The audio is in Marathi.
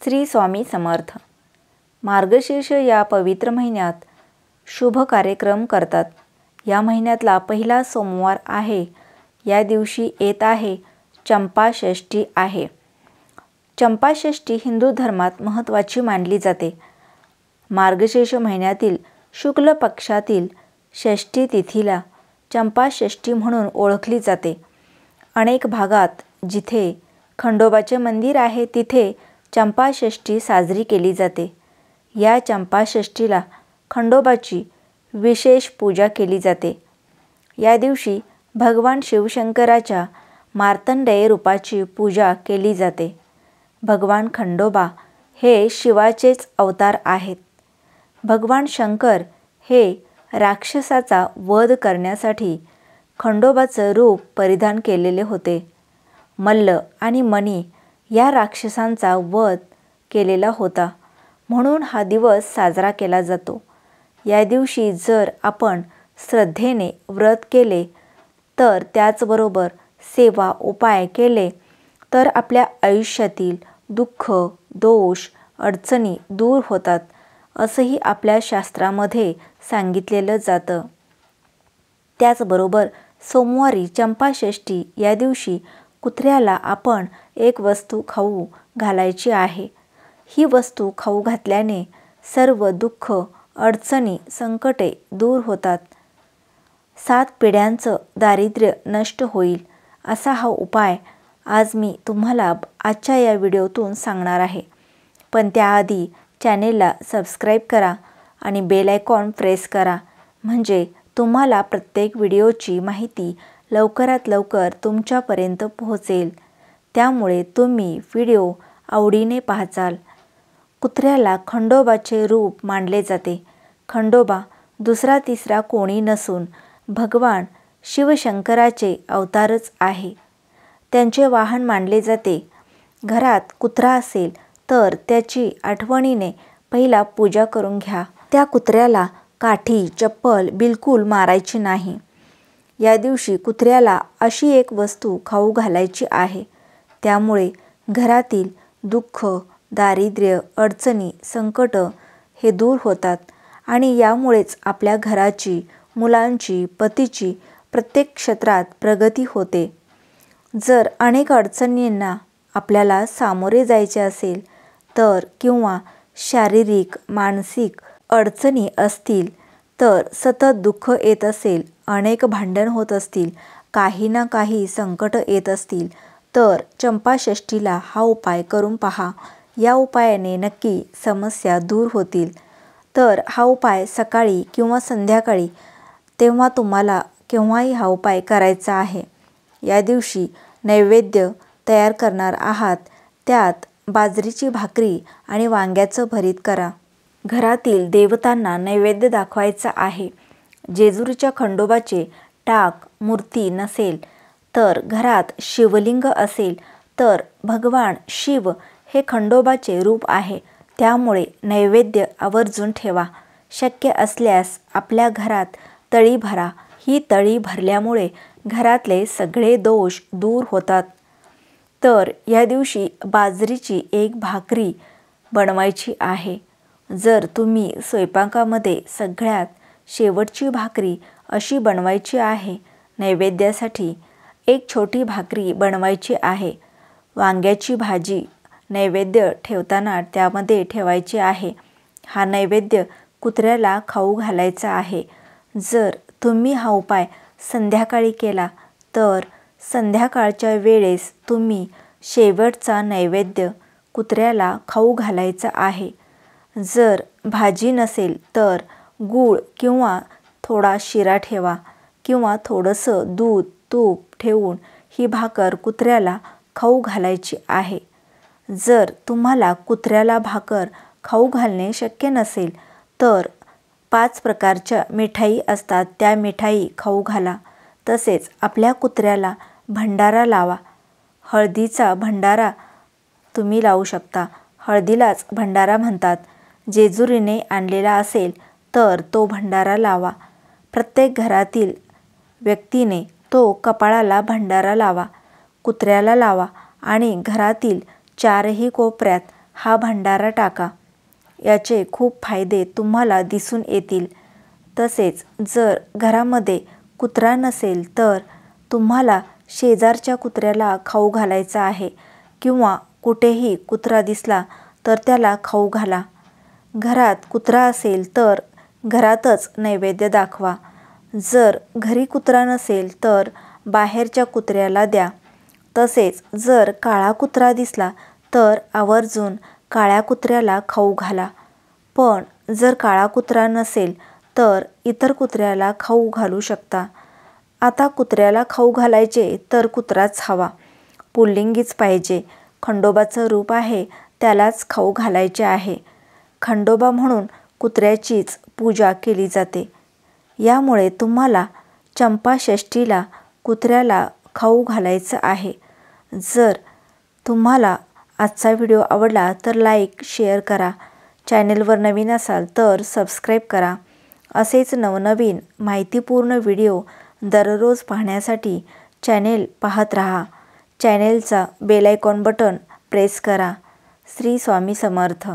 श्री स्वामी समर्थ। मार्गशीर्ष या पवित्र महिन्यात शुभ कार्यक्रम करतात। या महिन्यातला पहिला सोमवार आहे। या दिवशी येत आहे चंपाषष्ठी आहे। चंपाषष्ठी हिंदू धर्मात महत्त्वाची मानली जाते। मार्गशीर्ष महिन्यातील शुक्ल पक्षातील षष्ठी तिथीला चंपाषष्ठी म्हणून ओळखली जाते। अनेक भागात जिथे खंडोबाचे मंदिर आहे तिथे चंपाषष्ठी साजरी केली जाते। या चंपाषष्ठीला खंडोबाची विशेष पूजा केली जाते। या दिवशी भगवान शिवशंकराच्या मार्तंडेय रूपाची पूजा केली जाते। भगवान खंडोबा हे शिवाचेच अवतार आहेत। भगवान शंकर हे राक्षसाचा वध करण्यासाठी खंडोबाचं रूप परिधान केलेले होते। मल्ल आणि मणी या राक्षसांचा वध केलेला होता, म्हणून हा दिवस साजरा केला जातो। या दिवशी जर आपण श्रद्धेने व्रत केले तर त्याचबरोबर सेवा उपाय केले तर आपल्या आयुष्यातील दुःख, दोष, अडचणी दूर होतात, असंही आपल्या शास्त्रामध्ये सांगितलेलं जातं। त्याचबरोबर सोमवारी चंपाषष्ठी या दिवशी कुत्र्याला आपण एक वस्तू खाऊ घालायची आहे। ही वस्तू खाऊ घातल्याने सर्व दुःख, अडचणी, संकटे दूर होतात। 7 पिढ्यांचं दारिद्र्य नष्ट होईल असा हा उपाय आज मी तुम्हाला आजच्या या व्हिडिओतून सांगणार आहे। पण त्याआधी चॅनेलला सबस्क्राईब करा आणि बेल आयकॉन प्रेस करा, म्हणजे तुम्हाला प्रत्येक व्हिडिओची माहिती लवकरात लवकर तुमच्यापर्यंत पोहोचेल। त्यामुळे तुम्ही व्हिडिओ आवडीने पाहाल। कुत्र्याला खंडोबाचे रूप मानले जाते। खंडोबा दुसरा तिसरा कोणी नसून भगवान शिवशंकराचे अवतारच आहे। त्यांचे वाहन मानले जाते। घरात कुत्रा असेल तर त्याची आठवणीने पहिला पूजा करून घ्या। त्या कुत्र्याला काठी, चप्पल बिलकुल मारायची नाही। या दिवशी कुत्र्याला अशी एक वस्तू खाऊ घालायची आहे। त्यामुळे घरातील दुःख, दारिद्र्य, अडचणी, संकट हे दूर होतात आणि यामुळेच आपल्या घराची, मुलांची, पतीची प्रत्येक क्षेत्रात प्रगती होते। जर अनेक अडचणींना आपल्याला सामोरे जायचे असेल तर किंवा शारीरिक, मानसिक अडचणी असतील तर सतत दुःख येत असेल, अनेक भांडण होत असतील, काही ना काही संकट येत असतील तर चंपाषष्ठीला हा उपाय करून पहा। या उपायाने नक्की समस्या दूर होतील। तर हा उपाय सकाळी किंवा संध्याकाळी तेव्हा तुम्हाला केव्हाही हा उपाय करायचा आहे। या दिवशी नैवेद्य तयार करणार आहात, त्यात बाजरीची भाकरी आणि वांग्याचं भरीत करा। घरातील देवतांना नैवेद्य दाखवायचा आहे। जेजुरीच्या खंडोबाचे टाक मूर्ती नसेल तर घरात शिवलिंग असेल तर भगवान शिव हे खंडोबाचे रूप आहे। त्यामुळे नैवेद्य आवर्जून ठेवा। शक्य असल्यास आपल्या घरात तळी भरा। ही तळी भरल्यामुळे घरातले सगळे दोष दूर होतात। तर या दिवशी बाजरीची एक भाकरी बनवायची आहे। जर तुम्ही स्वयंपाकामध्ये सगळ्यात शेवटची भाकरी अशी बनवायची आहे, नैवेद्यासाठी एक छोटी भाकरी बनवायची आहे। वांग्याची भाजी नैवेद्य ठेवताना त्यामध्ये ठेवायची आहे। हा नैवेद्य कुत्र्याला खाऊ घालायचा आहे। जर तुम्ही हा उपाय संध्याकाळी केला तर संध्याकाळच्या वेळेस तुम्ही शेवटचा नैवेद्य कुत्र्याला खाऊ घालायचा आहे। जर भाजी नसेल तर गूळ किंवा थोडा शिरा ठेवा किंवा थोडंसं दूध, तूप ठेवून ही भाकर कुत्र्याला खाऊ घालायची आहे। जर तुम्हाला कुत्र्याला भाकर खाऊ घालणे शक्य नसेल तर 5 प्रकारच्या मिठाई असतात, त्या मिठाई खाऊ घाला। तसेच आपल्या कुत्र्याला भंडारा लावा। हळदीचा भंडारा तुम्ही लावू शकता। हळदीलाच भंडारा म्हणतात। जेजुरीने आणलेला असेल तर तो भंडारा लावा। प्रत्येक घरातील व्यक्तीने तो कपाळाला भंडारा लावा, कुत्र्याला लावा आणि घरातील 4ही कोपऱ्यात हा भंडारा टाका. याचे खूप फायदे तुम्हाला दिसून येतील. तसेच जर घरामध्ये कुत्रा नसेल तर तुम्हाला शेजारच्या कुत्र्याला खाऊ घालायचा आहे किंवा कुठेही कुत्रा दिसला तर त्याला खाऊ घाला. घरात कुत्रा असेल तर घरातच नैवेद्य दाखवा. जर घरी कुत्रा नसेल तर बाहेरच्या कुत्र्याला द्या. तसेच जर काळा कुत्रा दिसला तर आवर्जून काळ्या कुत्र्याला खाऊ घाला. पण जर काळा कुत्रा नसेल तर इतर कुत्र्याला खाऊ घालू शकता. आता कुत्र्याला खाऊ घालायचे तर कुत्राच हवा, पुल्लिंगीच पाहिजे. खंडोबाचं रूप आहे त्यालाच खाऊ घालायचे आहे. खंडोबा म्हणून कुत्र्याचीच पूजा केली जाते. यामुळे तुम्हाला चंपाषष्ठीला कुत्र्याला खाऊ घालायचं आहे. जर तुम्हाला आजचा व्हिडिओ आवडला तर लाईक, शेअर करा. चॅनेलवर नवीन असाल तर सबस्क्राईब करा. असेच नवनवीन माहितीपूर्ण व्हिडिओ दररोज पाहण्यासाठी चॅनेल पाहत राहा. चॅनेलचा बेल आयकॉन बटन प्रेस करा. श्री स्वामी समर्थ.